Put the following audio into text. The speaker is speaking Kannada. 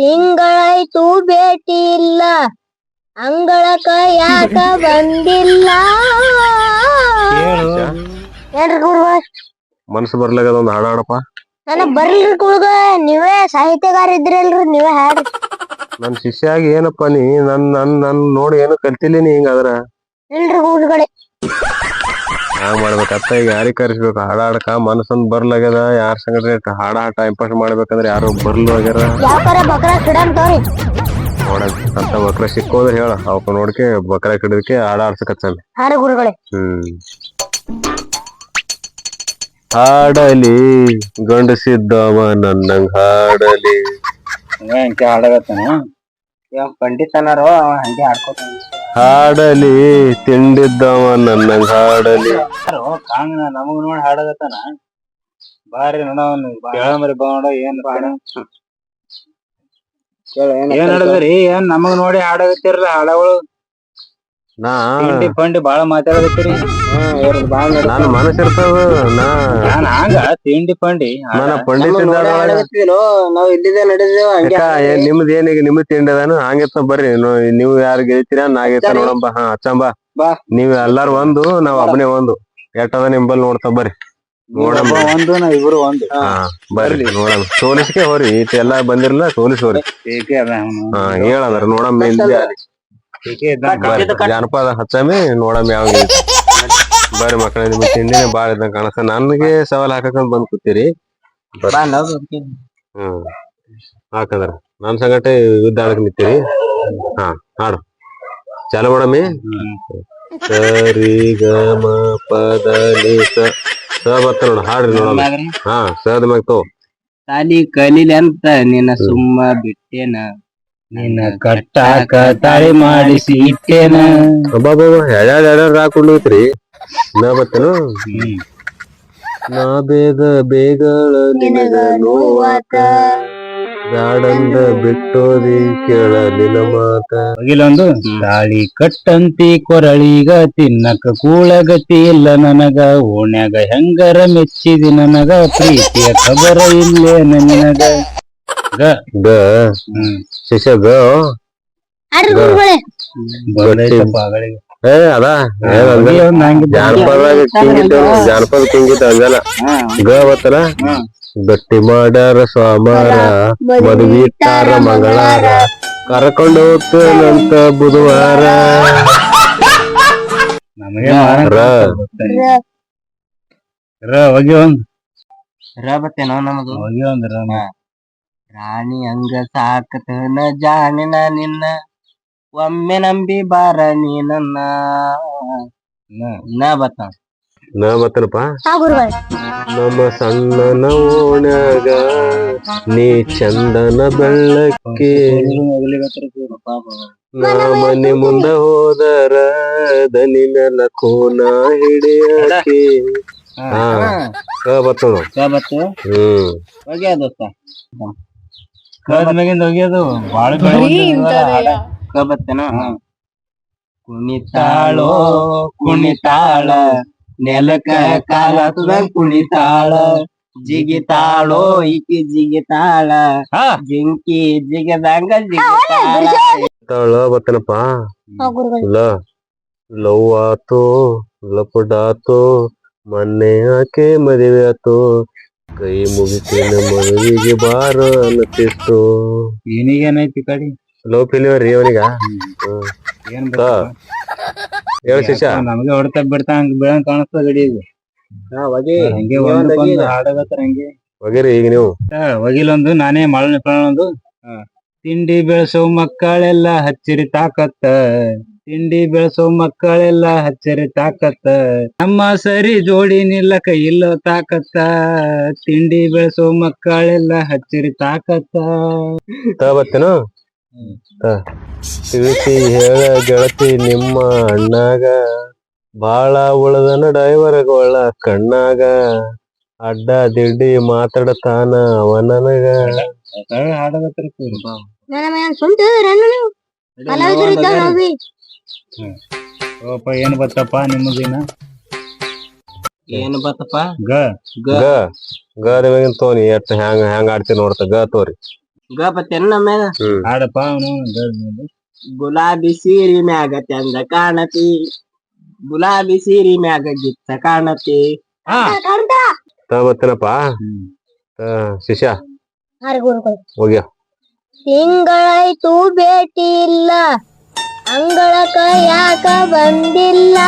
ತಿಂಗಳಾಯ್ತು ಭೇಟಿ ಇಲ್ಲ, ಅಂಗಳಕ ಯಾಕ ಬಂದಿಲ್ಲ? ಏನ್ರಿ ಗುರುಗಳ ಮನಸ್ಸು ಬರ್ಲಾಗದ ಒಂದ್ ಹಾಡ ಹಾಡಪ್ಪ. ನನಗ್ ಬರ್ಲ್ರಿ ಗುರುಗ, ನೀವೇ ಸಾಹಿತ್ಯಗಾರ ಇದ್ರಲ್ರಿ, ನೀವೇ ಹಾಡ್ರಿ. ನನ್ ಶಿಷ್ಯ ಆಗಿ ಏನಪ್ಪ ನೀ ನನ್ ನೋಡಿ ಏನು ಕಲ್ತಿಲ್ಲ ನೀ ಹಿಂಗಾದ್ರ ಇಲ್ರಿ ಗುರುಗಳೇ. ಹ್ಯಾಂಗ ಮಾಡ್ಬೇಕತ್ತ ಈಗ ಯಾರಿಗ್ ಕರ್ಸ್ಬೇಕು ಹಾಡ ಹಾಡಕ ಮನಸ್ಸೊಂದ್ ಬರ್ಲಾಗ್ಯದ. ಯಾರ ಸಂಗಟ ಹಾಡ ಟೈಮ್ ಪಾಸ್ ಮಾಡ್ಬೇಕಂದ್ರ ಯಾರು ಬರ್ಲು ಆಗ್ಯಾರ. ಯಾವ್ದಾರ ಬಕ್ರ ಕಿಡಮ್ ತೋರಿ ನೋಡ ಅಂತ ಬಕ್ರ ಸಿಕ್ಕೋದ್ರ ಹೇಳ ಅವಕ್ಕ ನೋಡ್ಕೆ ಬಕ್ರ ಕಿಡದಕ್ಕೆ ಹಾಡ ಆಡ್ಸಕತ್ತ. ಹಾಡು ಗುರುಗಳೇ. ಹಾಡಲಿ ಗಂಡಸಿದ್ದವ ನನ್ನಂಗ್ ಹಾಡಲಿ. ಹಂಗೆ ಹಾಡಗತ್ತಾನ ಪಂಡಿತನಾರೋ ಹಂಗೆ ಹಾಡ್ಕೋತ ಹಾಡಲಿ ತಿಂಡಿದ್ದವ ನನ್ನಂಗ್ ಹಾಡಲಿ. ಕಾಂಗ ನಮಗ್ ನೋಡಿ ಹಾಡಗತ್ತಾನ ಬಾರಿ ನೋಡವನ್ ಕೇಳಮರಿ ಬಾ ನೋಡ ಏನ್ ಹಾಡದ್ರಿ? ಏನ್ ನಮಗ್ ನೋಡಿ ಹಾಡಗತ್ತಿರ ಹಾಡಗಳು? ನಾ ತಿಂಡಿ ಪಂಡಿ ಬಾಳ ಮಾತಾಡಕತ್ತೀರಿ. ನಾನು ಮನಸ್ಸು ಇರ್ತದ. ನಾನ್ ಹಂಗ ತಿಂಡಿ ಪಂಡಿ ನಾನು ಪಂಡಿತ ನಾವ್ ಇಲ್ಲಿದೆ ನಡೆದೇವ. ನಿಮ್ದ ಏನೀಗ ನಿಮ್ದ ತಿಂಡಿ ಅದಾನು ಹಂಗಿತ್ತ ಬರ್ರಿ. ನೀವು ಯಾರು ಗೆಲ್ತೀರ ನಾಗೈತ ನೋಡಂಬ. ಹಾ ಹಚ್ಚಂಬ. ನೀವ್ ಎಲ್ಲಾರು ಒಂದು ನಾವ್ ಒಬ್ಬನೇ ಒಂದು. ಎಟ್ಟದ ನಿಂಬಲ್ ನೋಡ್ತಾ ಬರ್ರಿ ನೋಡಂಬ. ಒಂದು ನಾವ್ ಇಬ್ರು ಒಂದು. ಹಾ ಬರ್ರಿ ನೋಡಮ್. ಸೋಲಿಸ್ಕೆ ಹೋರಿ ಇಟ್ ಎಲ್ಲಾ ಬಂದಿರಲ್ಲ ಸೋಲಿಸೋರಿ. ಹಾ ಹೇಳಂದ್ರ ನೋಡಮ್. ಜಾನಪದ ಹಚ್ಚಮಿ ನೋಡಮ್ ಯಾವ ಬರ್ರಿ ಮಕ್ಕಳ. ನಿಮ್ ತಿಂಡಿನೇ ಬಾಳ ಇದ್ದಂಗ ಕಾಣಸ್ತ. ನನ್ಗೆ ಸವಾಲ್ ಹಾಕಂತ ಬಂದ್ ಕೂತೀರಿ. ಹಾಕಂದ್ರ ನನ್ ಸಂಗಟ ಯುದ್ಧ ಆಡಕ್ ನಿಂತೀರಿ. ಹಾ ಹಾಡು ಚಾಲು ಮಾಡಮ್ಮಿ. ಸರಿ ಗ ಮ ಪದ ನಿ ಸ ಬತ್ತ ನೋಡ ಹಾಡ್ರಿ ನೋಡಮ್ಮ. ಹಾ ಸದ ಮ್ಯಾಗ ತೋ ತಾಲಿ ಕಲಿಲಿ ಅಂತ ನಿನ್ನ ಸುಮ್ಮ ಬಿಟ್ಟೇನ, ನಿನ್ನ ಕಟ್ಟಾಕ ತಾಳಿ ಮಾಡಿಸಿ ಇಟ್ಟೇನ. ಎರಡ್ ಹಾಕೊಂಡ್ರಿ ನಾ ಬತ್ತೇನು. ನಾ ಬೇಗ ಬೇಗಳ ನಿನಗ ನೋವಾತ, ಬ್ಯಾಡಂದ ಬಿಟ್ಟೋದಿ ಕೇಳಲಿಲ್ಲ ಮಾತ. ಹೋಗಿಲ್ಲೊಂದು ತಾಳಿ ಕಟ್ಟಂತಿ ಕೊರಳಿಗ ತಿನ್ನಕ ಕೂಳಗತಿ ಇಲ್ಲ ನನಗ, ಓಣ್ಯಾಗ ಹೆಂಗರ ಮೆಚ್ಚಿದಿ ನನಗ, ಪ್ರೀತಿಯ ಖಬರ ಇಲ್ಲೇನ ನಿನಗ. ಗ ಗ ಶಿಷ್ಯ ಗ ಅದ ಜಾನಪದ ಜಾನಪದ ಕಿಂಗಿದ್ದ ಹಂಗಲ್ಲ. ಗ ಬತ್ತಲ್ಲ. ಗಟ್ಟಿ ಮಾಡ್ಯಾರ ಸೋಮಾರ, ಮದುವಿಟ್ಟಾರ ಮಂಗಳಾರ, ಕರ್ಕೊಂಡು ಹೋಗ್ತೇನಂತ ಬುಧವಾರ. ನಮಗೆ ಹೋಗಿ ಒಂದು ಬತ್ತೇನೋ ನಮದು. ಹೋಗಿ ಒಂದ್ ರಾಣಿ ಹಂಗ ಸಾಕತನ ಜಾಣಿನ ನಿನ್ನ, ಒಮ್ಮೆ ನಂಬಿ ಬಾರ ನೀ ನನ್ನ. ನಾ ಬತ್ತನಪ್ಪ. ನಮ್ಮ ಸಣ್ಣನ ಓಣ್ಯಾಗ ನೀ ಚಂದನ ಬೆಳ್ಳಕ್ಕಿ, ನಾ ಮನೆ ಮುಂದ ಹೋದರ ದನಿ ಮೆಲ ಕೋನ ಹಿಡಿಯಕಿ. ಹಾ ಬತ್ತ ಹೋಗ್ಯ ದೋಸ್ತ ಕದ ಮ್ಯಾಗಿಂದ ಹೋಗ್ಯದು ಬಾಳ ಬತ್ತೇನ. ಕುಣಿತಾಳೋ ಕುಣಿತಾಳ ನೆಲಕ ಕಾಲ ಕುಣಿತಾಳ, ಜಿಗಿತಾಳೋ ಈಕಿ ಜಿಗಿತಾಳ, ಜಿಂಕಿ ಜಿಗದಂಗ ಜಿಗಿತಾಳ. ಬತ್ತನಪ್ಪ. ಲವ್ ಆತೋ ಲಪಡಾತೋ ಮೊನ್ನೆ ಆಕೆ ಮದುವೆ ಆತೋ, ಕೈ ಮುಗಿತೇನ ಮದುವೆಗೆ ಬಾರ ಅನ್ನತಿತ್ತು. ಏನೈತಿ ಕಡಿ ಲವ್ ಫೇಲ್ಯೂರ್ ರೀ ಅವನಿಗ. ಏನ್ ಹೇಳ ಶಿಷ್ಯ. ನಮ್ಗೆ ಹೊಡ್ತಾ ಬಿಡ್ತಾ ಹಂಗ ಬೀಳಂಗ್ ಕಾಣಿಸ್ತದ ಗಡಿ ಇದು. ಹಂಗೆ ಒಂದಕ್ಕೊಂದು ಹಾಡಗತ್ತಾರ ಹಂಗೆ ಹೋಗಿರಿ ಈಗ ನೀವು. ಹೋಗಿಲ್ಲೊಂದು ನಾನೇ ಒಂದು ತಿಂಡಿ ಬೆಳೆಸೋ ಮಕ್ಕಳೆಲ್ಲ ಹಚ್ಚಿರಿ ತಾಕತ್ತ, ತಿಂಡಿ ಬೆಳೆಸೋ ಮಕ್ಕಳೆಲ್ಲ ಹಚ್ಚರಿ ತಾಕತ್ತ, ನಮ್ಮ ಸರಿ ಜೋಡಿ ನಿಲ್ಲಕ ಇಲ್ಲೋ ತಾಕತ್ತ, ತಿಂಡಿ ಬೆಳೆಸೋ ಮಕ್ಕಳೆಲ್ಲ ಹಚ್ಚರಿ ತಾಕತ್ತ. ಬತ್ತೇನು. ತಿಳಿಸಿ ಹೇಳ ಗೆಳತಿ ನಿಮ್ಮ ಅಣ್ಣಾಗ, ಬಾಳ ಉಳದನ ಡೈವರ್ಗೊಳ ಕಣ್ಣಾಗ, ಅಡ್ಡ ದಿಡ್ಡಿ ಮಾತಾಡತಾನ ಅವ ನನಗ. ಏನ್ ಬತ್ತಪ್ಪ ನಿಮ್ಮದಿನ? ಏನ್ ಬತ್ತಪ್ಪ? ಗ ಗ ಗ ತೋನಿ ಎಷ್ಟ ಹೆಂಗ ಆಡ್ತಿ ನೋಡ್ತ. ಗ ತೋರಿ ಗಪತೆನ್ನ ಮ್ಯಾಗ ಹಾಡಪ್ಪ ಅವನು ಗುಲಾಬಿ ಸೀರಿ ಮ್ಯಾಗ ಚಂದ ಕಾಣತಿ ಗುಲಾಬಿ ಸೀರಿ ಮ್ಯಾಗ ಗಿಚ್ಚ ಕಾಣತಿ ಬರ್ತೇನಪ್ಪ ಶಿಷ್ಯ ಹೋಗ್ಯ ತಿಂಗಳಾಯ್ತು ಭೇಟಿ ಇಲ್ಲ ಅಂಗಳಕ್ಕ ಯಾಕ ಬಂದಿಲ್ಲ